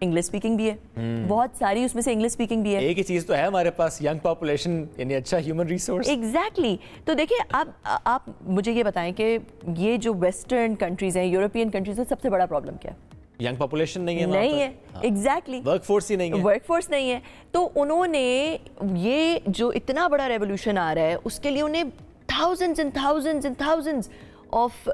English speaking بھی ہے, بہت ساری اس میں سے انگلش اسپیکنگ بھی ہے. ایک ہی چیز تو ہے ہمارے پاس, ینگ پاپولیشن, یعنی اچھا ہیومن ریسورس. ایگزیکٹلی. تو دیکھیں آپ مجھے یہ بتائیں کہ یہ جو ویسٹرن کنٹریز ہیں, یورپین کنٹریز ہیں, سب سے بڑا پرابلم کیا ہے؟ ینگ پاپولیشن نہیں ہے, نہیں ہے. ایگزیکٹلی, ورک فورس ہی نہیں ہے. ورک فورس نہیں ہے. تو انہوں نے یہ جو اتنا بڑا ریولوشن آ رہا ہے اس کے لیے انہیں thousands and thousands and thousands of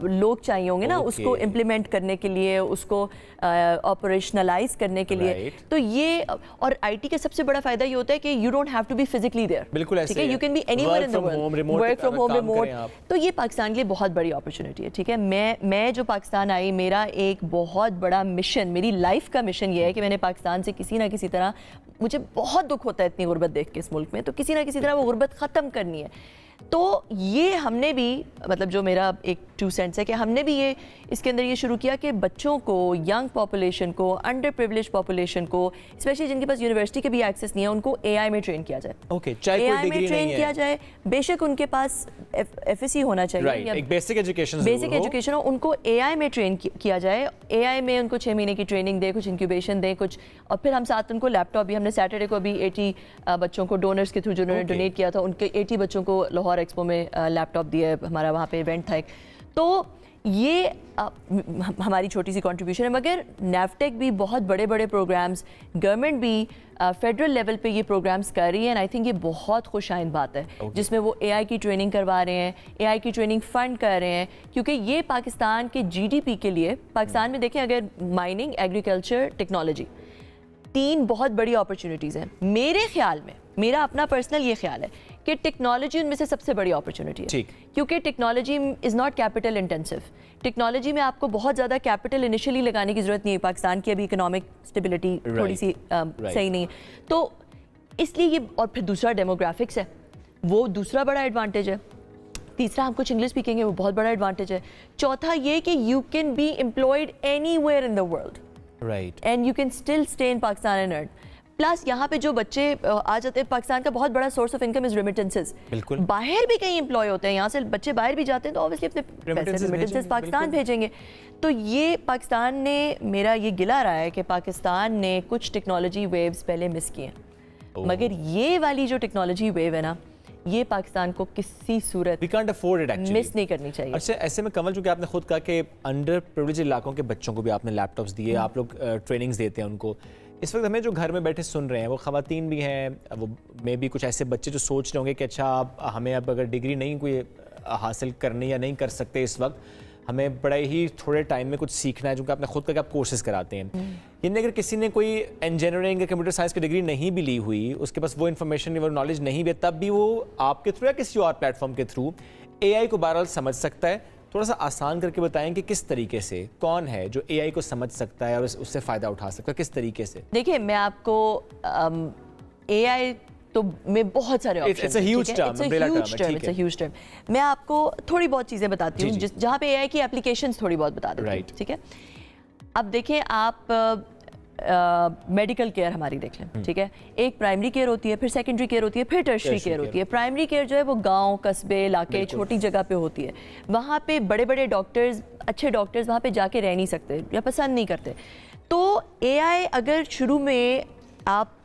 لوگ چاہیے ہوں گے نا اس کو امپلیمنٹ کرنے کے لیے, اس کو آپریشنلائز کرنے کے لیے. تو یہ, اور آئی ٹی کا سب سے بڑا فائدہ یہ ہوتا ہے کہ you don't have to be physically there. بالکل ایسے ہے, you can be anywhere in the world, work from home, remote. تو یہ پاکستان کے لیے بہت بڑی اپرچونٹی ہے. ٹھیک ہے, میں جو پاکستان آئی, میرا ایک بہت بڑا مشن, میری لائف کا مشن یہ ہے کہ میں نے پاکستان سے کسی نہ کسی طرح, مجھے بہت دکھ ہوتا ہے اتنی غربت دیکھ کے اس ملک میں, تو کسی نہ کسی طرح وہ غربت ختم کرنی ہے. تو یہ ہم نے بھی, مطلب جو میرا ایک 2 سینٹس ہے کہ ہم نے بھی یہ اس کے اندر یہ شروع کیا کہ بچوں کو, ینگ پاپولیشن کو, انڈر پریولیج پاپولیشن کو, اسپیشلی جن کے پاس یونیورسٹی کے بھی ایکسیس نہیں ہے, ان کو اے آئی میں ٹرین کیا جائے. اے آئی میں ٹرین کیا جائے. بے شک ان کے پاس ایف ایس سی ہونا چاہیے, ایک بیسک ایجوکیشن ہو, ان کو اے آئی میں ٹرین کیا جائے. اے آئی میں ان کو 6 مہینے کی ٹریننگ دے, کچھ انکیوبیشن دے, کچھ, اور پھر ہم ساتھ ان کو لیپ ٹاپ بھی, ہم نے سیٹرڈے کو بھی 80 بچوں کو ڈونرز کے تھرو جنہوں نے ڈونیٹ کیا تھا, ان کے 80 بچوں کو لاہور ایکسپو میں لیپ ٹاپ دیا ہے. ہمارا وہاں پہ ایونٹ تھا ایک. تو یہ ہماری چھوٹی سی کنٹریبیوشن ہے, مگر نیفٹیک بھی بہت بڑے بڑے پروگرامز, گورنمنٹ بھی فیڈرل لیول پہ یہ پروگرامز کر رہی ہے. اینڈ آئی تھنک یہ بہت خوش آئند بات ہے جس میں وہ اے آئی کی ٹریننگ کروا رہے ہیں, اے آئی کی ٹریننگ فنڈ کر رہے ہیں, کیونکہ یہ پاکستان کے جی ڈی پی کے لیے, پاکستان میں دیکھیں اگر مائننگ, ایگریکلچر, ٹیکنالوجی, 3 بہت بڑی اپرچونیٹیز ہیں. میرے خیال میں, میرا اپنا پرسنل یہ خیال ہے کہ ٹیکنالوجی ان میں سے سب سے بڑی اپرچونیٹی ہے, کیونکہ technology is not capital intensive. Technology میں آپ کو بہت زیادہ کیپٹل انیشلی لگانے کی ضرورت نہیں ہے. پاکستان کی ابھی اکنامک اسٹیبلٹی تھوڑی سی صحیح نہیں ہے, تو اس لیے یہ, اور پھر دوسرا ڈیموگرافکس ہے, وہ دوسرا بڑا ایڈوانٹیج ہے. تیسرا ہم کچھ انگلش اسپیکنگ ہے, وہ بہت بڑا ایڈوانٹیج ہے. چوتھا یہ کہ you can be employed anywhere in the world, and you can still stay in Pakistan and earn. Plus یہاں پہ جو بچے آ جاتے ہیں, پاکستان کا بہت بڑا source of income is remittances. باہر بھی کہیں امپلائی ہوتے ہیں, یہاں سے بچے باہر بھی جاتے ہیں, تو اوبیسلی اپنے پیسے ریمیٹنسز پاکستان بھیجیں گے. تو یہ پاکستان نے, میرا یہ گلا رہا ہے کہ پاکستان نے کچھ ٹیکنالوجی ویوز پہلے مس کیے ہیں, مگر یہ والی جو ٹیکنالوجی ویو ہے نا, یہ پاکستان کو کسی صورت مس نہیں کرنی چاہیے. اچھا, ایسے میں کمل, چونکہ آپ نے خود کہا کہ انڈر پریولیج علاقوں کے بچوں کو بھی آپ نے لیپ ٹاپس دیے, آپ لوگ ٹریننگز دیتے ہیں ان کو. اس وقت ہمیں جو گھر میں بیٹھے سن رہے ہیں, وہ خواتین بھی ہیں, وہ میں بھی کچھ ایسے بچے جو سوچ رہے ہوں گے کہ اچھا ہمیں اب اگر ڈگری نہیں کوئی حاصل کرنی یا نہیں کر سکتے اس وقت, ہمیں بڑے ہی تھوڑے ٹائم میں کچھ سیکھنا ہے, جو کہ آپ نے خود کا آپ کورسز کراتے ہیں. یعنی اگر کسی نے کوئی انجینئرنگ یا کمپیوٹر سائنس کی ڈگری نہیں بھی لی ہوئی, اس کے پاس وہ انفارمیشن وہ نالج نہیں بھی, تب بھی وہ آپ کے تھرو یا کسی اور پلیٹ فارم کے تھرو اے آئی کو بہرحال سمجھ سکتا ہے. تھوڑا سا آسان کر کے بتائیں کہ کس طریقے سے, کون ہے جو اے آئی کو سمجھ سکتا ہے اور اس سے فائدہ اٹھا سکتا ہے, کس طریقے سے؟ دیکھیں, میں آپ کو اے آئی تو میں بہت سارے میں آپ کو تھوڑی بہت چیزیں بتاتی ہوں جہاں پہ اے آئی کی اپلیکیشنز تھوڑی بہت بتا دیتی ہوں. ٹھیک ہے, اب دیکھیں آپ میڈیکل کیئر ہماری دیکھ لیں. ٹھیک ہے, ایک پرائمری کیئر ہوتی ہے, پھر سیکنڈری کیئر ہوتی ہے, پھر ٹرشری کیئر ہوتی ہے. پرائمری کیئر جو ہے وہ گاؤں, قصبے, علاقے, چھوٹی جگہ پہ ہوتی ہے. وہاں پہ بڑے بڑے ڈاکٹرز, اچھے ڈاکٹرز وہاں پہ جا کے رہ نہیں سکتے یا پسند نہیں کرتے. تو اے آئی اگر شروع میں, آپ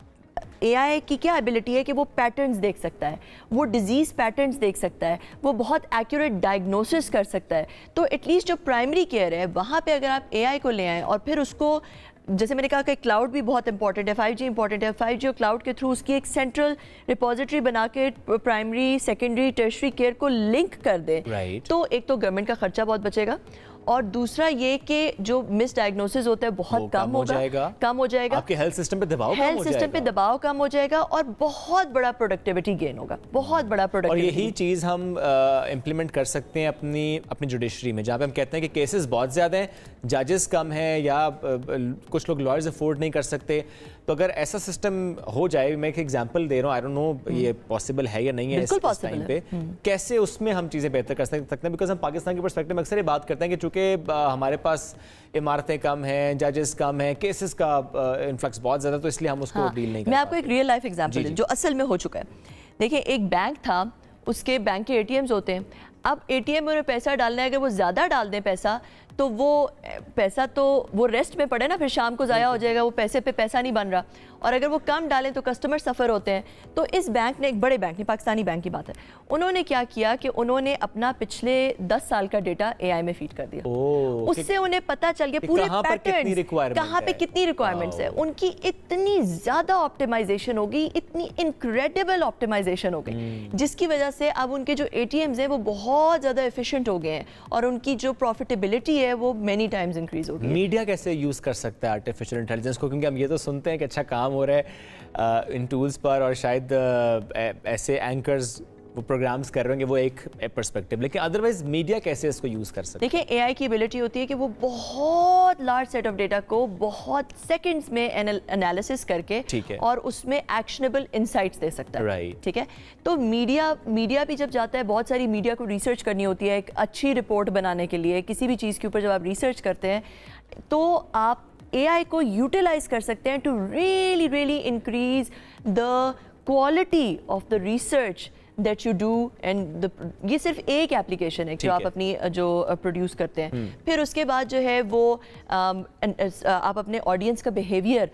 اے آئی کی کیا ایبلٹی ہے کہ وہ پیٹرنز دیکھ سکتا ہے, وہ ڈیزیز پیٹرنز دیکھ سکتا ہے, وہ بہت ایکوریٹ ڈائگنوسس کر سکتا ہے. تو ایٹ لیسٹ جو پرائمری کیئر ہے وہاں پہ اگر آپ اے آئی کو لے آئیں, اور پھر اس کو, جیسے میں نے کہا کہ کلاؤڈ بھی بہت امپورٹنٹ ہے, 5G امپورٹنٹ ہے, 5G اور کلاؤڈ کے تھرو اس کی ایک سینٹرل ریپوزیٹری بنا کے پرائمری, سیکنڈری, ٹرشری کیئر کو لنک کر دے, تو ایک تو گورنمنٹ کا خرچہ بہت بچے گا, اور دوسرا یہ کہ جو مس ڈائگنوسس ہوتا ہے بہت کم ہو جائے گا, آپ کے ہیلتھ سسٹم پہ دباؤ کم ہو جائے گا, اور بہت بڑا پروڈکٹیوٹی گین ہوگا, بہت بڑا پروڈکٹیوٹی. اور یہی چیز ہم امپلیمنٹ کر سکتے ہیں اپنی جوڈیشری میں, جہاں پہ ہم کہتے ہیں کہ کیسز بہت زیادہ ہیں, ججز کم ہیں, یا کچھ لوگ لائرز افورڈ نہیں کر سکتے. تو اگر ایسا سسٹم ہو جائے, میں ایک ایگزامپل دے رہا ہوں, آئی ڈونٹ نو یہ پاسبل ہے یا نہیں ہے اس ٹائم پہ, کیسے اس میں ہم چیزیں بہتر کر سکتے ہیں. بیکاز ہم پاکستان کے پرسپیکٹو میں اکثر یہ بات کرتے ہیں کہ چونکہ ہمارے پاس عمارتیں کم ہیں, ججز کم ہیں, کیسز کا انفلکس بہت زیادہ, تو اس لیے ہم اس کو ڈیل نہیں کر پاتے. میں آپ کو ایک ریئل لائف ایگزامپل جو اصل میں ہو چکا ہے. دیکھیں, ایک بینک تھا, اس کے بینک کے اے ٹی ایمز ہوتے ہیں. اب اے ٹی ایم میں پیسہ ڈالنا ہے, اگر وہ زیادہ ڈال دیں پیسہ, تو وہ پیسہ تو وہ ریسٹ میں پڑے نا, پھر شام کو ضائع ہو جائے گا, وہ پیسے پہ پیسہ نہیں بن رہا. اور اگر وہ کم ڈالیں تو کسٹمر سفر ہوتے ہیں. تو اس بینک نے, ایک بڑے بینک نے, پاکستانی بینک کی بات ہے, انہوں نے کیا کیا کہ انہوں نے اپنا پچھلے 10 سال کا ڈیٹا اے آئی میں فیڈ کر دیا. اس سے انہیں پتہ چل گیا پورے پیٹرنز, کہاں پہ کتنی ریکوائرمنٹس ہے. ان کی اتنی زیادہ آپٹیمائزیشن ہوگی, اتنی انکریڈیبل آپٹیمائزیشن ہو گئی, جس کی وجہ سے اب ان کے جو اے ٹی ایمز ہیں وہ بہت زیادہ ایفیشینٹ ہو گئے ہیں, اور ان کی جو پروفیٹیبلٹی ہے وہ مینی ٹائمز انکریز ہو گئی. میڈیا کیسے یوز کر سکتا ہے آرٹیفیشیل انٹیلیجنس کو, کیونکہ ہم یہ تو سنتے ہیں کہ اچھا کام ہو رہا ہے ان ٹولز پر, اور شاید ایسے اینکرز وہ پروگرامز کر رہے ہیں کہ وہ ایک پرسپیکٹیو, لیکن ادروائز میڈیا کیسے اس کو یوز کر سکتے ہیں؟ دیکھیں, اے آئی کی ایبلٹی ہوتی ہے کہ وہ بہت لارج سیٹ آف ڈیٹا کو بہت سیکنڈز میں انالیسس کر کے اور اس میں ایکشنیبل انسائٹس دے سکتا ہے. ٹھیک ہے, تو میڈیا بھی جب جاتا ہے, بہت ساری میڈیا کو ریسرچ کرنی ہوتی ہے ایک اچھی رپورٹ بنانے کے لیے. کسی بھی چیز کے اوپر جب آپ ریسرچ کرتے ہیں تو آپ اے آئی کو یوٹیلائز کر سکتے ہیں to really increase the quality of the research that you do, and یہ صرف ایک ایپلیکیشن ہے جو آپ اپنی جو پروڈیوس کرتے ہیں. پھر اس کے بعد جو ہے وہ آپ اپنے آڈینس کا بیہیویئر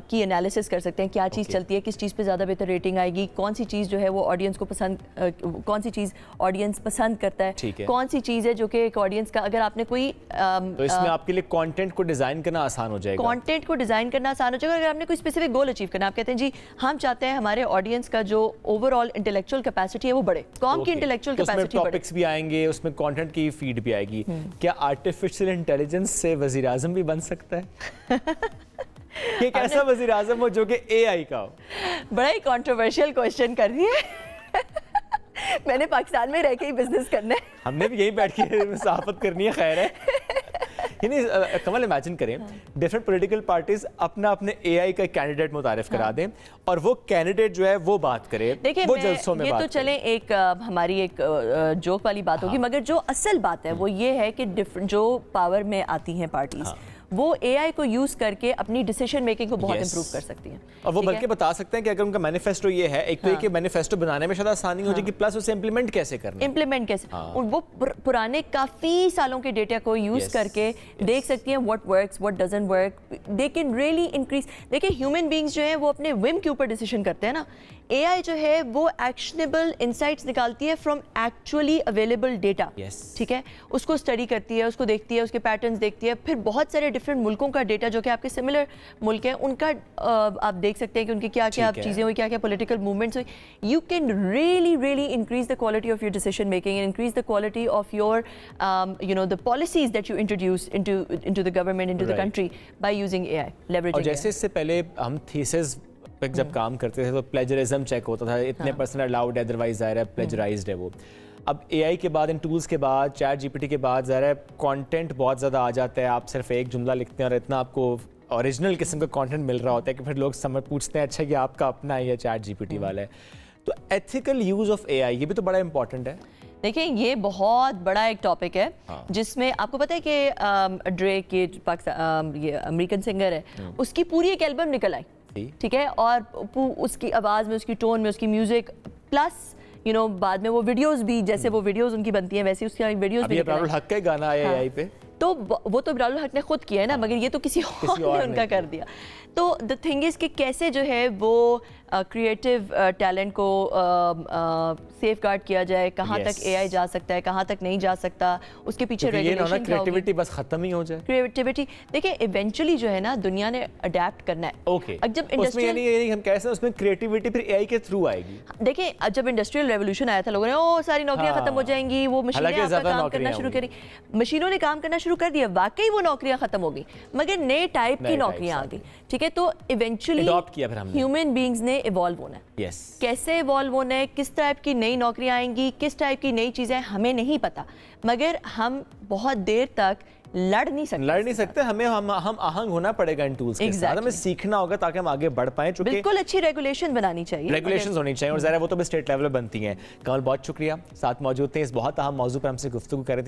کی انالیسس کر سکتے ہیں, کیا چیز چلتی ہے, کس چیز پہ زیادہ بہتر ریٹنگ آئے گی, کون سی چیز جو ہے وہ آڈینس کو پسند, کون سی چیز آڈینس پسند کرتا ہے, کون سی چیز ہے جو کہ ایک آڈینس کا, اگر آپ نے کوئی تو اس میں آپ کے لیے کانٹینٹ کو ڈیزائن کرنا آسان ہو جائے گا. کانٹینٹ کو ڈیزائن کرنا آسان ہو جائے گا. اگر آپ نے کوئی اسپیسیفک گول اچیو کرنا, آپ کہتے ہیں جی ہم چاہتے ہیں ہمارے آڈینس کا جو اوور آل انٹلیکچوئل کیپیسٹی ہے وہ بڑھے, قوم کی انٹلیکچوئل کیپیسٹی بڑھے. ٹاپکس بھی آئیں گے, اس میں کانٹینٹ کی فیڈ بھی آئے گی. کیا آرٹیفیشیل انٹیلیجنس سے وزیر اعظم بھی بن سکتا ہے؟ ایک ایسا وزیر اعظم ہو جو کہ اے آئی کا ہو. بڑا ہی کنٹروورشل کوسچن کر رہی ہے. میں نے پاکستان میں رہ کے ہی بزنس کرنا ہے. ہم نے بھی یہیں بیٹھ کے صحافت کرنی ہے, خیر ہے. یعنی کمال امیجن کریں, ڈفرنٹ پولیٹیکل پارٹیز اپنا اپنے اے آئی کا کینڈیڈیٹ متعارف کرا دیں, اور وہ کینڈیڈیٹ جو ہے وہ بات کرے, وہ جلسوں میں بات کرے. یہ تو چلیں ایک ہماری ایک جوک والی بات ہوگی, مگر جو اصل بات ہے وہ یہ ہے کہ جو پاور میں آتی ہیں پارٹیز, وہ اے آئی کو یوز کر کے اپنی ڈیسیشن میکنگ کو بہت امپروو کر سکتی ہیں. اور وہ بلکہ بتا سکتے ہیں کہ اگر ان کا مینیفیسٹو یہ ہے, ایک تو یہ کہ مینیفیسٹو بنانے میں شاید آسانی ہو جائے گی, پلس اسے امپلیمنٹ کیسے کرنا ہے, امپلیمنٹ کیسے, وہ پرانے کافی سالوں کے ڈیٹا کو یوز کر کے دیکھ سکتی ہیں what works, what doesn't work. They can really increase. دیکھیں ہیومن بینگز جو ہیں وہ اپنے وم کے اوپر ڈیسیشن کرتے ہیں نا, اے آئی جو ہے وہ ایکشنیبل انسائٹس نکالتی ہے فرام ایکچولی اویلیبل ڈیٹا. ٹھیک ہے, اس کو اسٹڈی کرتی ہے, اس کو دیکھتی ہے, اس کے پیٹرنز دیکھتی ہے. پھر بہت سارے ڈفرینٹ ملکوں کا ڈیٹا جو کہ آپ کے سملر ملک ہیں ان کا آپ دیکھ سکتے ہیں کہ ان کی کیا کیا چیزیں ہوئی, کیا کیا پولیٹیکل موومنٹس ہوئی. You can really increase the quality of your decision making and increase the quality of your the policies that you introduce into the government, into the country by using a I, leveraging. اور جیسے اس سے پہلے ہم theses پہ جب کام کرتے تھے تو پلیجرزم چیک ہوتا تھا, اتنے پرسنٹ الاؤڈ ہے, ادروائز ظاہر ہے پلیجرائزڈ ہے وہ. اب اے آئی کے بعد, ان ٹولز کے بعد, چیٹ جی پی ٹی کے بعد ظاہر ہے کانٹینٹ بہت زیادہ آ جاتا ہے. آپ صرف ایک جملہ لکھتے ہیں اور اتنا آپ کو اوریجنل قسم کا کانٹینٹ مل رہا ہوتا ہے کہ پھر لوگ پوچھتے ہیں اچھا کہ آپ کا اپنا ہی ہے, چیٹ جی پی ٹی والا ہے. تو ایتھیکل یوز آف اے آئی یہ بھی تو بڑا امپورٹنٹ ہے. دیکھیں یہ بہت بڑا ایک ٹاپک ہے جس میں آپ کو پتہ ہے کہ ڈریک یہ امریکن سنگر ہے, اس کی پوری ایک البم نکل آئی. ٹھیک ہے, اور اس کی آواز میں, اس کی ٹون میں, اس کی میوزک, پلس بعد میں وہ ویڈیوز بھی, جیسے وہ ویڈیوز ان کی بنتی ہیں ویسے اس کی ویڈیوز بھی. ابرار الحق کا گانا آیا اے آئی پہ, تو وہ تو ابرار الحق نے خود کیا ہے نا, مگر یہ تو کسی اور نے ان کا کر دیا. تو دا تھنگ از کہ کیسے جو ہے وہ کریٹیو ٹیلنٹ کو سیف گارڈ کیا جائے, کہاں تک اے آئی جا سکتا ہے, کہاں تک نہیں جا سکتا, اس کے پیچھے ریگولیشن کیا ہوگی. کریٹیوٹی بس ختم ہی ہو جائے. کریٹیوٹی دیکھیں ایونچولی جو ہے نا دنیا نے اڈیپٹ کرنا ہے. اوکے, اس میں یعنی ہم کہہ سکتے ہیں اس میں کریٹیوٹی پھر اے آئی کے تھرو آئے گی. دیکھیں جب انڈسٹریل ریولوشن آیا تھا لوگوں نے ساری نوکریاں ختم ہو جائیں گی, وہ مشینیں آپ کا کام کرنا شروع کریں. مشینوں نے کام کرنا شروع کر دیا, واقعی وہ نوکریاں ختم ہو گئی, مگر نئے ٹائپ کی نوکریاں آ گئی. ٹھیک ہے, تو ایونچولی ہیومن بینگز نے ایوالو ہونا ہے. کیسے ایوالو ہونا ہے, کس ٹائپ کی نئی نوکریاں آئیں گی, کس ٹائپ کی نئی چیزیں, ہمیں نہیں پتا, مگر ہم بہت دیر تک لڑ نہیں سکتے. ہمیں ہم آہنگ ہونا پڑے گا ان ٹولز کے ساتھ, ہمیں سیکھنا ہوگا تاکہ ہم آگے بڑھ پائیں. بالکل اچھی ریگولیشن بنانی چاہیے, ریگولیشنز ہونی چاہیے, اور ظاہر وہ تو بھی اسٹیٹ لیول پہ بنتی ہیں. کمال بہت شکریہ, ساتھ موجود تھے, اس بہت اہم موضوع پر ہم سے گفتگو کر رہے تھے.